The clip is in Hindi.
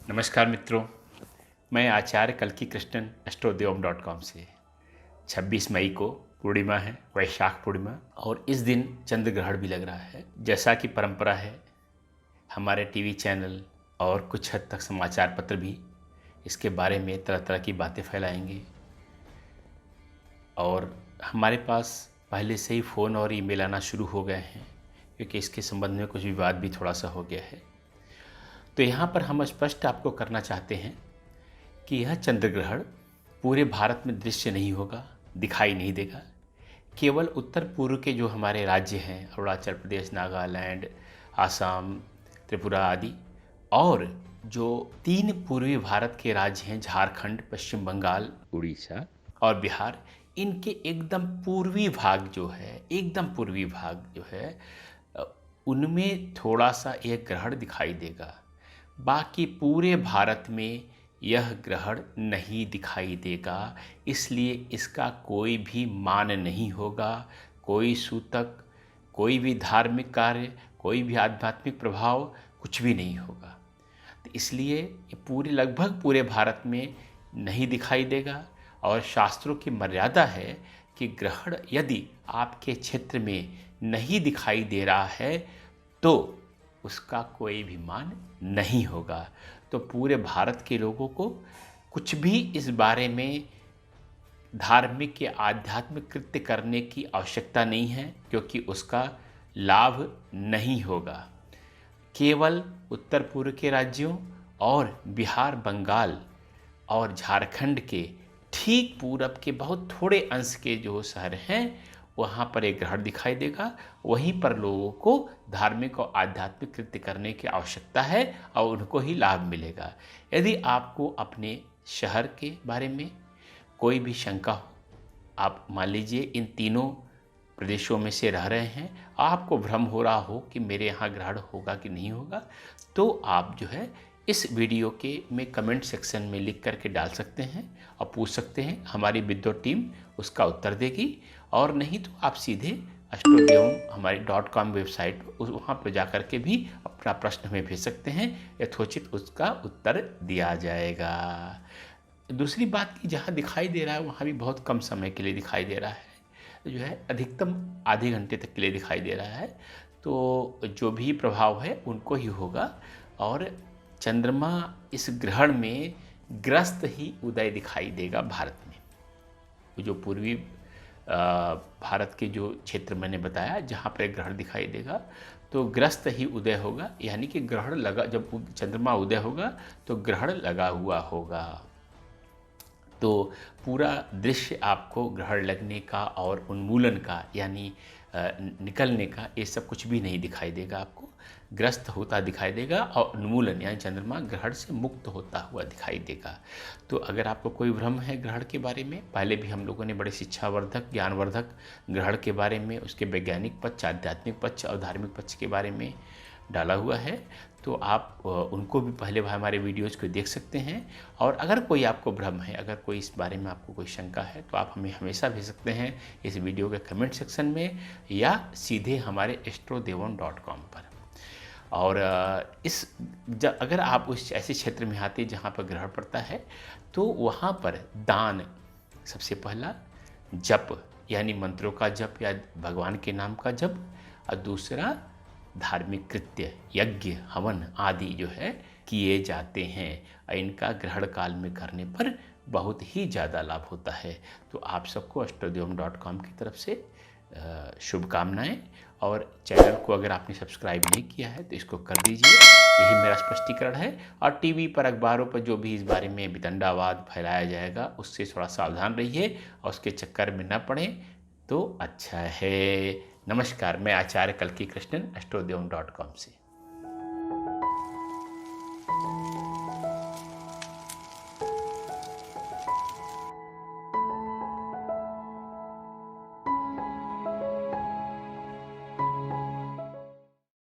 नमस्कार मित्रों, मैं आचार्य कल्की कृष्णन astrodevam.com से 26 मई को पूर्णिमा है, वैशाख पूर्णिमा, और इस दिन चंद्र ग्रहण भी लग रहा है। जैसा कि परंपरा है, हमारे टीवी चैनल और कुछ हद तक समाचार पत्र भी इसके बारे में तरह तरह की बातें फैलाएंगे। और हमारे पास पहले से ही फ़ोन और ईमेल आना शुरू हो गए हैं, क्योंकि इसके संबंध में कुछ विवाद भी थोड़ा सा हो गया है। तो यहाँ पर हम स्पष्ट आपको करना चाहते हैं कि यह चंद्र ग्रहण पूरे भारत में दृश्य नहीं होगा, दिखाई नहीं देगा। केवल उत्तर पूर्व के जो हमारे राज्य हैं, अरुणाचल प्रदेश, नागालैंड, आसाम, त्रिपुरा आदि, और जो 3 पूर्वी भारत के राज्य हैं, झारखंड, पश्चिम बंगाल, उड़ीसा और बिहार, इनके एकदम पूर्वी भाग जो है, एकदम पूर्वी भाग जो है, उनमें थोड़ा सा एक ग्रहण दिखाई देगा। बाकी पूरे भारत में यह ग्रहण नहीं दिखाई देगा, इसलिए इसका कोई भी मान नहीं होगा। कोई सूतक, कोई भी धार्मिक कार्य, कोई भी आध्यात्मिक प्रभाव कुछ भी नहीं होगा। तो इसलिए ये लगभग पूरे भारत में नहीं दिखाई देगा। और शास्त्रों की मर्यादा है कि ग्रहण यदि आपके क्षेत्र में नहीं दिखाई दे रहा है तो उसका कोई भी मान नहीं होगा। तो पूरे भारत के लोगों को कुछ भी इस बारे में धार्मिक या आध्यात्मिक कृत्य करने की आवश्यकता नहीं है, क्योंकि उसका लाभ नहीं होगा। केवल उत्तर पूर्व के राज्यों और बिहार, बंगाल और झारखंड के ठीक पूरब के बहुत थोड़े अंश के जो शहर हैं, वहाँ पर एक ग्रहण दिखाई देगा। वहीं पर लोगों को धार्मिक और आध्यात्मिक कृत्य करने की आवश्यकता है और उनको ही लाभ मिलेगा। यदि आपको अपने शहर के बारे में कोई भी शंका हो, आप मान लीजिए इन तीनों प्रदेशों में से रह रहे हैं, आपको भ्रम हो रहा हो कि मेरे यहाँ ग्रहण होगा कि नहीं होगा, तो आप जो है इस वीडियो के में कमेंट सेक्शन में लिख करके डाल सकते हैं और पूछ सकते हैं। हमारी विद्युत टीम उसका उत्तर देगी। और नहीं तो आप सीधे astrodevam हमारी .com वेबसाइट वहाँ पर जा कर के भी अपना प्रश्न हमें भेज सकते हैं, यथोचित उसका उत्तर दिया जाएगा। दूसरी बात कि जहाँ दिखाई दे रहा है वहाँ भी बहुत कम समय के लिए दिखाई दे रहा है, जो है अधिकतम आधे घंटे तक के लिए दिखाई दे रहा है। तो जो भी प्रभाव है उनको ही होगा। और चंद्रमा इस ग्रहण में ग्रस्त ही उदय दिखाई देगा भारत में। जो पूर्वी भारत के जो क्षेत्र मैंने बताया जहाँ पर ग्रहण दिखाई देगा, तो ग्रस्त ही उदय होगा, यानी कि ग्रहण लगा, जब चंद्रमा उदय होगा तो ग्रहण लगा हुआ होगा। तो पूरा दृश्य आपको ग्रहण लगने का और उन्मूलन का, यानी निकलने का, ये सब कुछ भी नहीं दिखाई देगा। आपको ग्रस्त होता दिखाई देगा और उन्मूलन यानी चंद्रमा ग्रहण से मुक्त होता हुआ दिखाई देगा। तो अगर आपको कोई भ्रम है ग्रहण के बारे में, पहले भी हम लोगों ने बड़े शिक्षावर्धक, ज्ञानवर्धक ग्रहण के बारे में, उसके वैज्ञानिक पक्ष, आध्यात्मिक पक्ष और धार्मिक पक्ष के बारे में डाला हुआ है, तो आप उनको भी पहले हमारे वीडियोज़ को देख सकते हैं। और अगर कोई आपको भ्रम है, अगर कोई इस बारे में आपको कोई शंका है, तो आप हमें हमेशा भेज सकते हैं इस वीडियो के कमेंट सेक्शन में या सीधे हमारे astrodevam.com पर। और अगर आप उस ऐसे क्षेत्र में आते जहाँ पर ग्रहण पड़ता है, तो वहाँ पर दान, सबसे पहला जप यानी मंत्रों का जप या भगवान के नाम का जप, और दूसरा धार्मिक कृत्य, यज्ञ, हवन आदि जो है किए जाते हैं। इनका ग्रहण काल में करने पर बहुत ही ज़्यादा लाभ होता है। तो आप सबको astrodevam.com की तरफ से शुभकामनाएं। और चैनल को अगर आपने सब्सक्राइब नहीं किया है तो इसको कर दीजिए, यही मेरा स्पष्टीकरण है। और टीवी पर, अखबारों पर जो भी इस बारे में वितंडावाद फैलाया जाएगा, उससे थोड़ा सावधान रहिए और उसके चक्कर में न पड़ें तो अच्छा है। नमस्कार, मैं आचार्य कल्की कृष्णन astrodevam.com से।